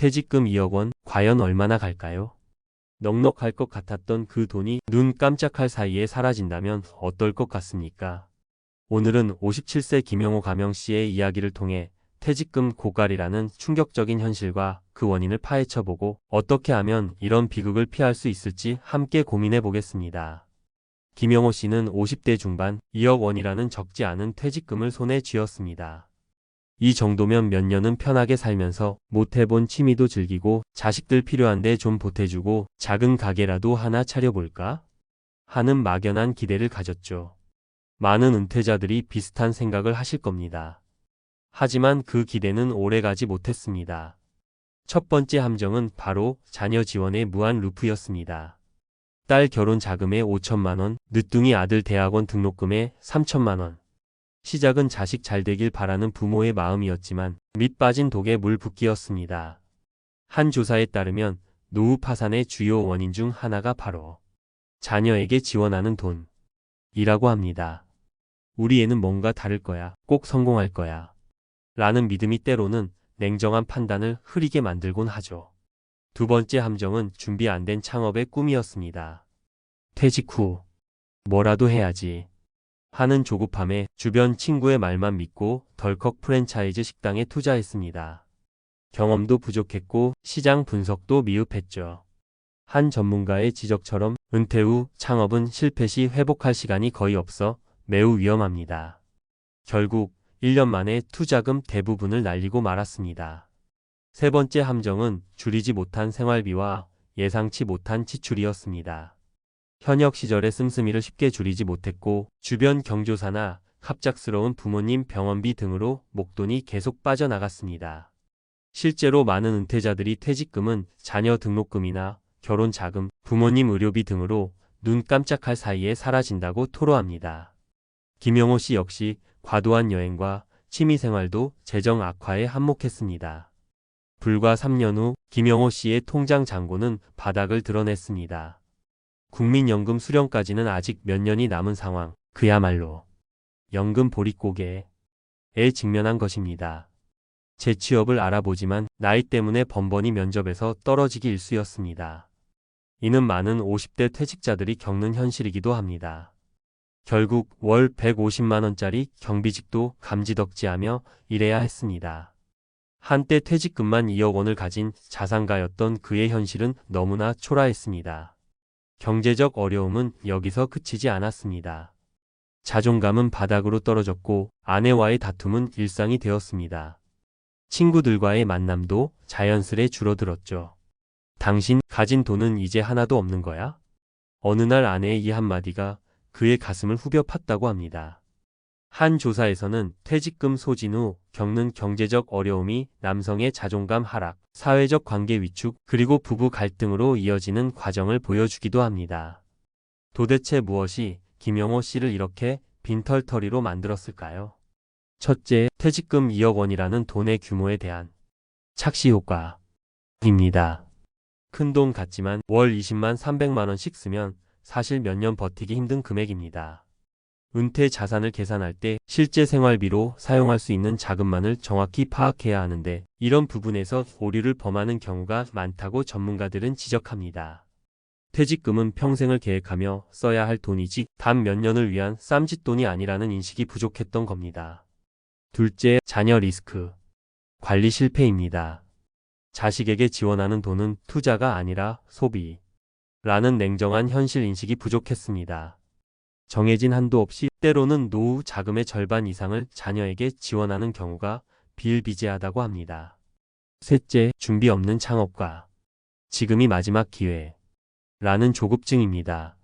퇴직금 2억 원, 과연 얼마나 갈까요? 넉넉할 것 같았던 그 돈이 눈 깜짝할 사이에 사라진다면 어떨 것 같습니까? 오늘은 57세 김영호 가명씨의 이야기를 통해 퇴직금 고갈이라는 충격적인 현실과 그 원인을 파헤쳐보고 어떻게 하면 이런 비극을 피할 수 있을지 함께 고민해 보겠습니다. 김영호 씨는 50대 중반 2억 원이라는 적지 않은 퇴직금을 손에 쥐었습니다. 이 정도면 몇 년은 편하게 살면서 못 해본 취미도 즐기고 자식들 필요한데 좀 보태주고 작은 가게라도 하나 차려볼까? 하는 막연한 기대를 가졌죠. 많은 은퇴자들이 비슷한 생각을 하실 겁니다. 하지만 그 기대는 오래가지 못했습니다. 첫 번째 함정은 바로 자녀 지원의 무한 루프였습니다. 딸 결혼 자금에 5천만 원, 늦둥이 아들 대학원 등록금에 3천만 원. 시작은 자식 잘 되길 바라는 부모의 마음이었지만 밑 빠진 독에 물 붓기였습니다. 한 조사에 따르면 노후 파산의 주요 원인 중 하나가 바로 자녀에게 지원하는 돈이라고 합니다. 우리 애는 뭔가 다를 거야, 꼭 성공할 거야 라는 믿음이 때로는 냉정한 판단을 흐리게 만들곤 하죠. 두 번째 함정은 준비 안 된 창업의 꿈이었습니다. 퇴직 후 뭐라도 해야지 하는 조급함에 주변 친구의 말만 믿고 덜컥 프랜차이즈 식당에 투자했습니다. 경험도 부족했고 시장 분석도 미흡했죠. 한 전문가의 지적처럼 은퇴 후 창업은 실패 시 회복할 시간이 거의 없어 매우 위험합니다. 결국 1년 만에 투자금 대부분을 날리고 말았습니다. 세 번째 함정은 줄이지 못한 생활비와 예상치 못한 지출이었습니다. 현역 시절의 씀씀이를 쉽게 줄이지 못했고 주변 경조사나 갑작스러운 부모님 병원비 등으로 목돈이 계속 빠져나갔습니다. 실제로 많은 은퇴자들이 퇴직금은 자녀 등록금이나 결혼 자금, 부모님 의료비 등으로 눈 깜짝할 사이에 사라진다고 토로합니다. 김영호 씨 역시 과도한 여행과 취미생활도 재정 악화에 한몫했습니다. 불과 3년 후 김영호 씨의 통장 잔고는 바닥을 드러냈습니다. 국민연금 수령까지는 아직 몇 년이 남은 상황, 그야말로 연금 보릿고개에 직면한 것입니다. 재취업을 알아보지만 나이 때문에 번번이 면접에서 떨어지기 일쑤였습니다. 이는 많은 50대 퇴직자들이 겪는 현실이기도 합니다. 결국 월 150만 원짜리 경비직도 감지덕지하며 일해야 했습니다. 한때 퇴직금만 2억 원을 가진 자산가였던 그의 현실은 너무나 초라했습니다. 경제적 어려움은 여기서 그치지 않았습니다. 자존감은 바닥으로 떨어졌고 아내와의 다툼은 일상이 되었습니다. 친구들과의 만남도 자연스레 줄어들었죠. 당신 가진 돈은 이제 하나도 없는 거야? 어느 날 아내의 이 한마디가 그의 가슴을 후벼 팠다고 합니다. 한 조사에서는 퇴직금 소진 후 겪는 경제적 어려움이 남성의 자존감 하락, 사회적 관계 위축, 그리고 부부 갈등으로 이어지는 과정을 보여주기도 합니다. 도대체 무엇이 김영호 씨를 이렇게 빈털터리로 만들었을까요? 첫째, 퇴직금 2억 원이라는 돈의 규모에 대한 착시 효과입니다. 큰 돈 같지만 월 20만 300만 원씩 쓰면 사실 몇 년 버티기 힘든 금액입니다. 은퇴 자산을 계산할 때 실제 생활비로 사용할 수 있는 자금만을 정확히 파악해야 하는데 이런 부분에서 오류를 범하는 경우가 많다고 전문가들은 지적합니다. 퇴직금은 평생을 계획하며 써야 할 돈이지 단 몇 년을 위한 쌈짓돈이 아니라는 인식이 부족했던 겁니다. 둘째, 자녀 리스크 관리 실패입니다. 자식에게 지원하는 돈은 투자가 아니라 소비라는 냉정한 현실 인식이 부족했습니다. 정해진 한도 없이 때로는 노후 자금의 절반 이상을 자녀에게 지원하는 경우가 비일비재하다고 합니다. 셋째, 준비 없는 창업과 지금이 마지막 기회라는 조급증입니다.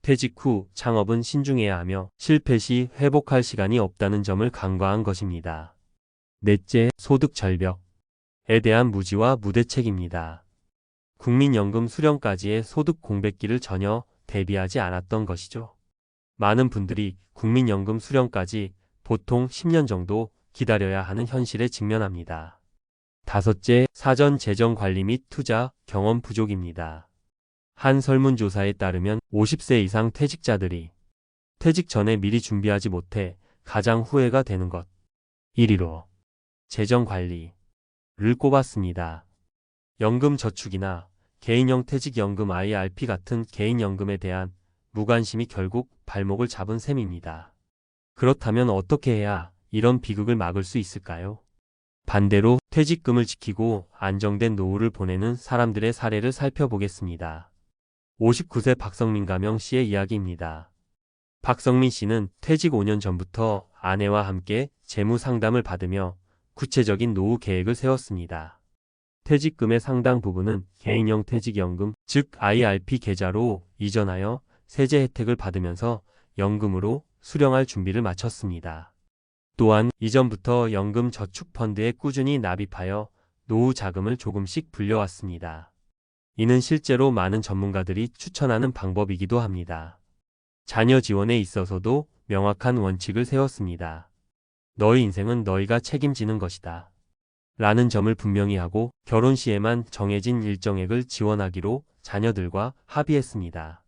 퇴직 후 창업은 신중해야 하며 실패 시 회복할 시간이 없다는 점을 간과한 것입니다. 넷째, 소득 절벽에 대한 무지와 무대책입니다. 국민연금 수령까지의 소득 공백기를 전혀 대비하지 않았던 것이죠. 많은 분들이 국민연금 수령까지 보통 10년 정도 기다려야 하는 현실에 직면합니다. 다섯째, 사전 재정 관리 및 투자 경험 부족입니다. 한 설문조사에 따르면 50세 이상 퇴직자들이 퇴직 전에 미리 준비하지 못해 가장 후회가 되는 것 1위로 재정 관리를 꼽았습니다. 연금저축이나 개인형 퇴직연금 IRP 같은 개인연금에 대한 무관심이 결국 발목을 잡은 셈입니다. 그렇다면 어떻게 해야 이런 비극을 막을 수 있을까요? 반대로 퇴직금을 지키고 안정된 노후를 보내는 사람들의 사례를 살펴보겠습니다. 59세 박성민 가명 씨의 이야기입니다. 박성민 씨는 퇴직 5년 전부터 아내와 함께 재무 상담을 받으며 구체적인 노후 계획을 세웠습니다. 퇴직금의 상당 부분은 개인형 퇴직연금, 즉 IRP 계좌로 이전하여 세제 혜택을 받으면서 연금으로 수령할 준비를 마쳤습니다. 또한 이전부터 연금 저축펀드에 꾸준히 납입하여 노후 자금을 조금씩 불려왔습니다. 이는 실제로 많은 전문가들이 추천하는 방법이기도 합니다. 자녀 지원에 있어서도 명확한 원칙을 세웠습니다. 너희 인생은 너희가 책임지는 것이다. 라는 점을 분명히 하고 결혼 시에만 정해진 일정액을 지원하기로 자녀들과 합의했습니다.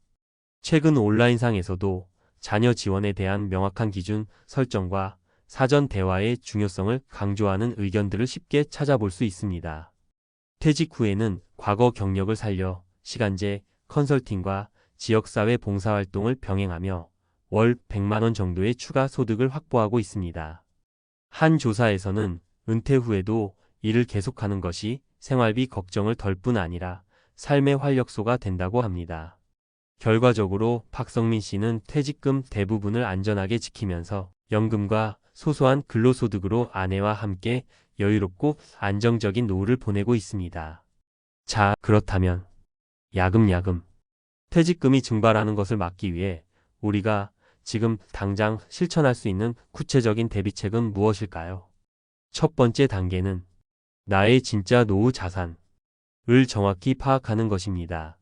최근 온라인상에서도 자녀 지원에 대한 명확한 기준 설정과 사전 대화의 중요성을 강조하는 의견들을 쉽게 찾아볼 수 있습니다. 퇴직 후에는 과거 경력을 살려 시간제, 컨설팅과 지역사회 봉사활동을 병행하며 월 100만 원 정도의 추가 소득을 확보하고 있습니다. 한 조사에서는 은퇴 후에도 일을 계속하는 것이 생활비 걱정을 덜 뿐 아니라 삶의 활력소가 된다고 합니다. 결과적으로 박성민 씨는 퇴직금 대부분을 안전하게 지키면서 연금과 소소한 근로소득으로 아내와 함께 여유롭고 안정적인 노후를 보내고 있습니다. 자, 그렇다면 야금야금 퇴직금이 증발하는 것을 막기 위해 우리가 지금 당장 실천할 수 있는 구체적인 대비책은 무엇일까요? 첫 번째 단계는 나의 진짜 노후 자산을 정확히 파악하는 것입니다.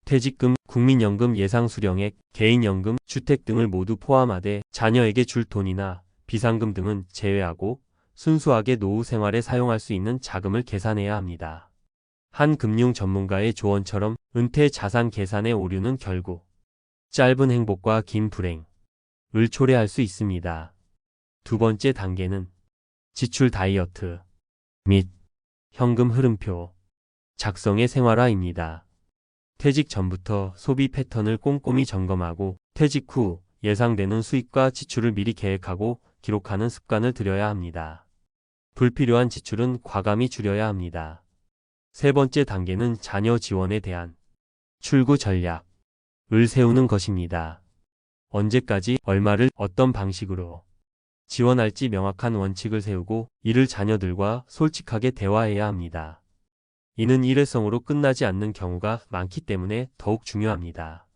퇴직금, 국민연금 예상 수령액, 개인연금, 주택 등을 모두 포함하되 자녀에게 줄 돈이나 비상금 등은 제외하고 순수하게 노후 생활에 사용할 수 있는 자금을 계산해야 합니다. 한 금융 전문가의 조언처럼 은퇴 자산 계산의 오류는 결국 짧은 행복과 긴 불행을 초래할 수 있습니다. 두 번째 단계는 지출 다이어트 및 현금 흐름표 작성의 생활화입니다. 퇴직 전부터 소비 패턴을 꼼꼼히 점검하고 퇴직 후 예상되는 수입과 지출을 미리 계획하고 기록하는 습관을 들여야 합니다. 불필요한 지출은 과감히 줄여야 합니다. 세 번째 단계는 자녀 지원에 대한 출구 전략을 세우는 것입니다. 언제까지 얼마를 어떤 방식으로 지원할지 명확한 원칙을 세우고 이를 자녀들과 솔직하게 대화해야 합니다. 이는 일회성으로 끝나지 않는 경우가 많기 때문에 더욱 중요합니다.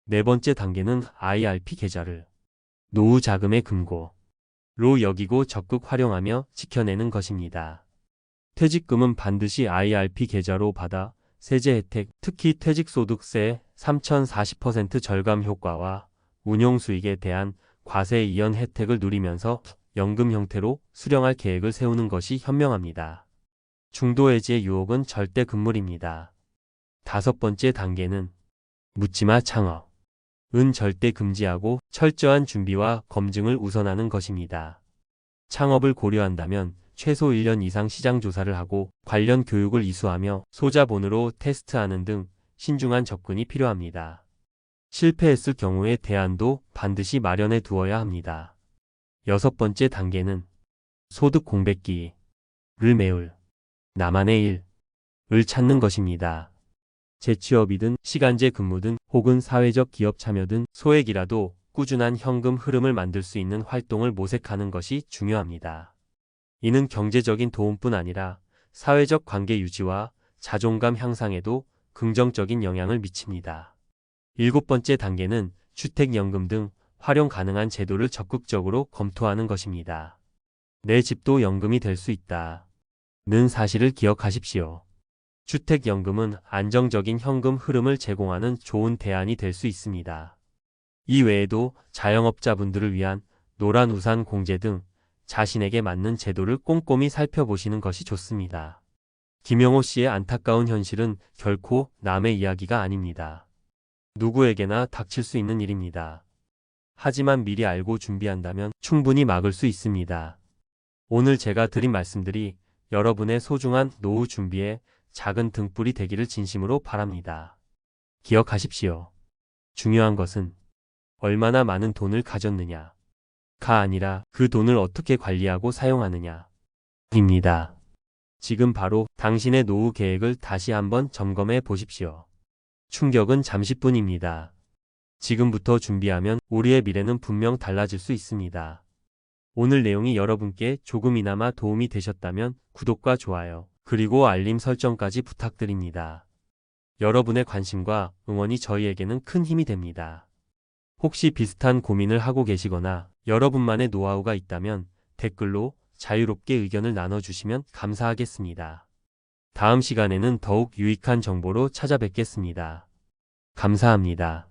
네 번째 단계는 IRP 계좌를 노후 자금의 금고로 여기고 적극 활용하며 지켜내는 것입니다. 퇴직금은 반드시 IRP 계좌로 받아 세제 혜택, 특히 퇴직소득세 3,040% 절감 효과와 운용수익에 대한 과세 이연 혜택을 누리면서 연금 형태로 수령할 계획을 세우는 것이 현명합니다. 중도해지의 유혹은 절대 금물입니다. 다섯 번째 단계는 묻지마 창업은 절대 금지하고 철저한 준비와 검증을 우선하는 것입니다. 창업을 고려한다면 최소 1년 이상 시장 조사를 하고 관련 교육을 이수하며 소자본으로 테스트하는 등 신중한 접근이 필요합니다. 실패했을 경우의 대안도 반드시 마련해 두어야 합니다. 여섯 번째 단계는 소득 공백기를 메울 나만의 일을 찾는 것입니다. 재취업이든 시간제 근무든 혹은 사회적 기업 참여든 소액이라도 꾸준한 현금 흐름을 만들 수 있는 활동을 모색하는 것이 중요합니다. 이는 경제적인 도움뿐 아니라 사회적 관계 유지와 자존감 향상에도 긍정적인 영향을 미칩니다. 일곱 번째 단계는 주택연금 등 활용 가능한 제도를 적극적으로 검토하는 것입니다. 내 집도 연금이 될 수 있다는 사실을 기억하십시오. 주택연금은 안정적인 현금 흐름을 제공하는 좋은 대안이 될 수 있습니다. 이 외에도 자영업자분들을 위한 노란우산 공제 등 자신에게 맞는 제도를 꼼꼼히 살펴보시는 것이 좋습니다. 김영호 씨의 안타까운 현실은 결코 남의 이야기가 아닙니다. 누구에게나 닥칠 수 있는 일입니다. 하지만 미리 알고 준비한다면 충분히 막을 수 있습니다. 오늘 제가 드린 말씀들이 여러분의 소중한 노후 준비에 작은 등불이 되기를 진심으로 바랍니다. 기억하십시오. 중요한 것은 얼마나 많은 돈을 가졌느냐가 아니라 그 돈을 어떻게 관리하고 사용하느냐입니다. 지금 바로 당신의 노후 계획을 다시 한번 점검해 보십시오. 충격은 잠시뿐입니다. 지금부터 준비하면 우리의 미래는 분명 달라질 수 있습니다. 오늘 내용이 여러분께 조금이나마 도움이 되셨다면 구독과 좋아요, 그리고 알림 설정까지 부탁드립니다. 여러분의 관심과 응원이 저희에게는 큰 힘이 됩니다. 혹시 비슷한 고민을 하고 계시거나 여러분만의 노하우가 있다면 댓글로 자유롭게 의견을 나눠주시면 감사하겠습니다. 다음 시간에는 더욱 유익한 정보로 찾아뵙겠습니다. 감사합니다.